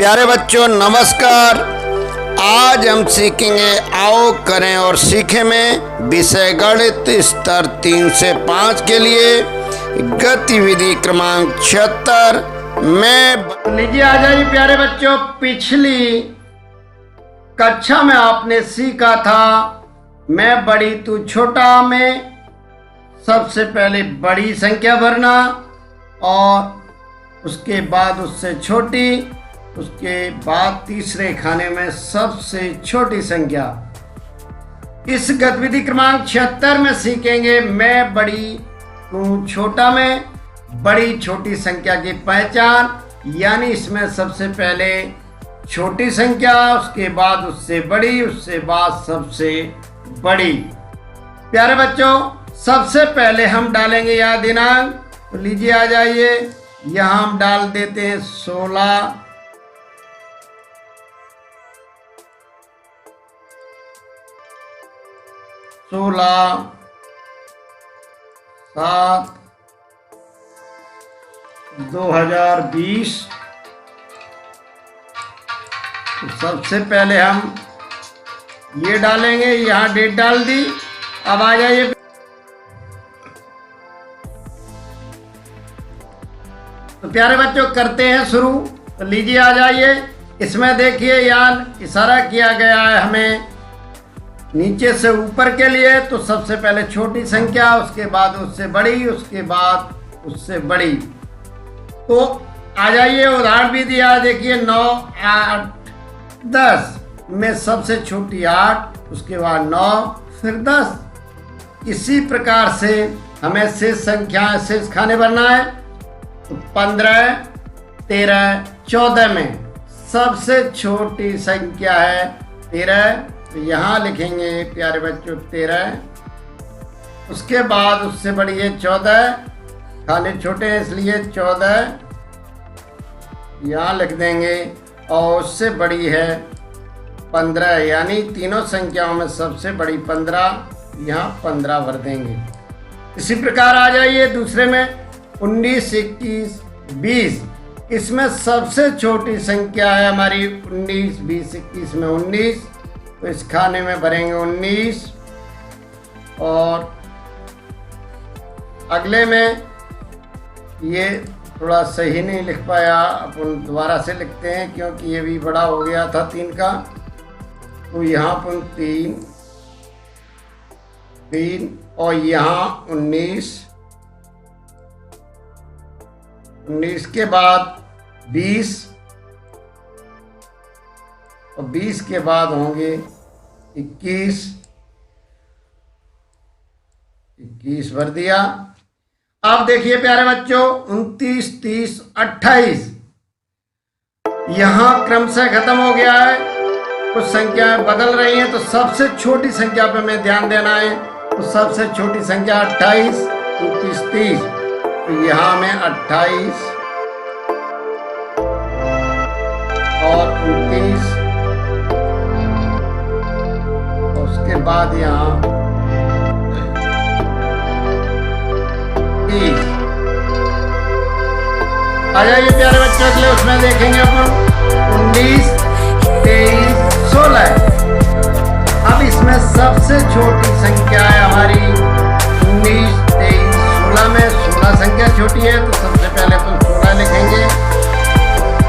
प्यारे बच्चों नमस्कार। आज हम सीखेंगे आओ करें और सीखें में विषय गणित स्तर 3 से 5 के लिए गतिविधि क्रमांक 76 में। लीजिए आ जाइए प्यारे बच्चों, पिछली कक्षा में आपने सीखा था मैं बड़ी तू छोटा में सबसे पहले बड़ी संख्या भरना और उसके बाद उससे छोटी, उसके बाद तीसरे खाने में सबसे छोटी संख्या। इस गतिविधि क्रमांक 76 में सीखेंगे मैं बड़ी तू छोटा में बड़ी छोटी संख्या की पहचान, यानी इसमें सबसे पहले छोटी संख्या, उसके बाद उससे बड़ी, उससे बाद सबसे बड़ी। प्यारे बच्चों सबसे पहले हम डालेंगे यहाँ दिनांक, तो लीजिए आ जाइए, यहाँ हम डाल देते हैं 16 7 2020। तो सबसे पहले हम ये डालेंगे, यहाँ डेट डाल दी। अब आ जाइए, तो प्यारे बच्चों करते हैं शुरू। तो लीजिए आ जाइए, इसमें देखिए यहाँ इशारा किया गया है हमें नीचे से ऊपर के लिए। तो सबसे पहले छोटी संख्या, उसके बाद उससे बड़ी, उसके बाद उससे बड़ी। तो आ जाइए, उदाहरण भी दिया, देखिए 9 8 10 में सबसे छोटी 8, उसके बाद 9, फिर 10। इसी प्रकार से हमें शेष संख्या शेष खाने भरना है। तो 15 13 14 में सबसे छोटी संख्या है 13, तो यहाँ लिखेंगे प्यारे बच्चों 13। उसके बाद उससे बड़ी है 14, खाने छोटे हैं इसलिए 14 यहाँ लिख देंगे, और उससे बड़ी है 15, यानी तीनों संख्याओं में सबसे बड़ी 15, यहाँ 15 भर देंगे। इसी प्रकार आ जाइए दूसरे में 19 21 20। इसमें सबसे छोटी संख्या है हमारी 19 20 21 में 19, तो इस खाने में भरेंगे 19। और अगले में ये थोड़ा सही नहीं लिख पाया, अपन दोबारा से लिखते हैं क्योंकि ये भी बड़ा हो गया था 3 का। तो यहाँ पर 3 और यहाँ 19 के बाद 20 और 20 के बाद होंगे 21 भर दिया। अब देखिए प्यारे बच्चों 29 30 28 यहाँ क्रमशः खत्म हो गया है, कुछ संख्याएं बदल रही हैं, तो सबसे छोटी संख्या पे हमें ध्यान देना है। तो सबसे छोटी संख्या 28 29 30, तो यहाँ में 28 और 29, उसके बाद यहाँ 30। आ जाइए प्यारे बच्चों के लिए, उसमें देखेंगे अपन 19 23 16। अब इसमें सबसे छोटी संख्या है हमारी 19 23 16 में 16 संख्या छोटी है, तो सबसे पहले अपन 16 लिखेंगे,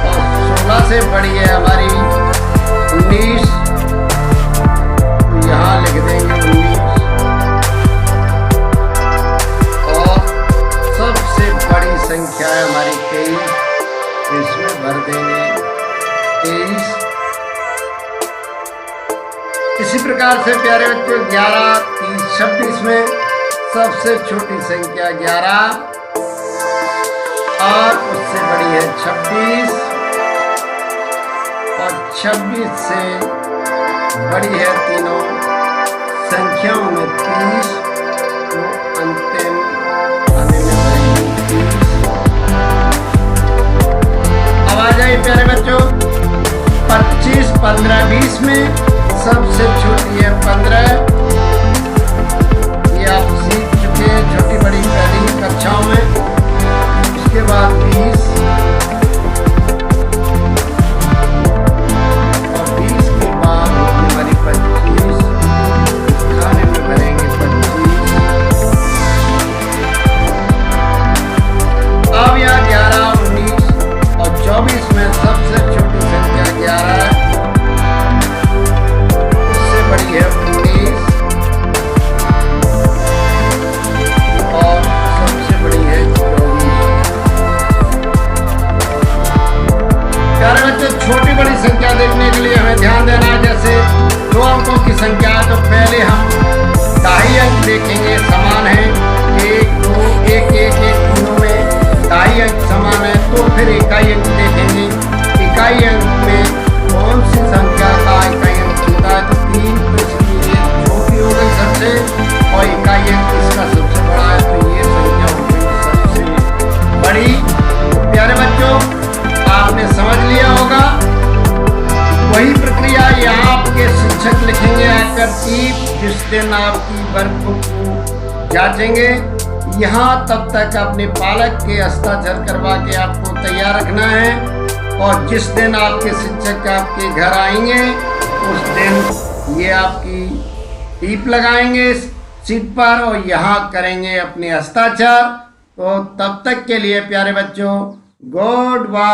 और 16 से बड़ी है हमारी 19, तो यहाँ लिख देंगे 19। और सबसे बड़ी संख्या है हमारी 23, तो इसमें भर देंगे 23। इसी प्रकार से प्यारे बच्चों 11 30 26 में सबसे छोटी संख्या 11 और उससे बड़ी है 26, और 26 से बड़ी है तीनों संख्याओं में 30, तो अंतिम आने में बड़ी 30। अब आ जाइए प्यारे बच्चों 25 15 20 में सबसे छोटी है 15, ये आप सीख चुके हैं छोटी बड़ी पहली कक्षाओं में। उसके बाद 20 प्यारे बच्चों, छोटी बड़ी संख्या देखने के लिए हमें ध्यान देना है। जैसे 2 अंकों की संख्या है तो पहले हम 2.5 अंक देखेंगे, समान है। 1 2 1 1 1 तीनों में 2.5 अंक समान है। तो फिर इकाई अंक देखेंगे। इकाई अंक में कौन सी संख्या का इकाई अंक होता है? तो 3, तो इसकी ये छोटी हो गई सबसे, और इकाई अंक इसका सबसे बड़ा है, तो ये संख्या हो गई सबसे बड़ी। तो प्यारे बच्चों, आपने समझ लिया होगा। वही प्रक्रिया यहाँ आपके शिक्षक लिखेंगे आकर जिस दिन आपकी वर्कबुक को जांचेंगे। यहाँ तब तक अपने पालक के हस्ताक्षर करवा के आपको तैयार रखना है, और जिस दिन आपके शिक्षक आपके घर आएंगे उस दिन ये आपकी टीप लगाएंगे सीट पर और यहाँ करेंगे अपने हस्ताक्षर। तो तब तक के लिए प्यारे बच्चों, गुड बाय।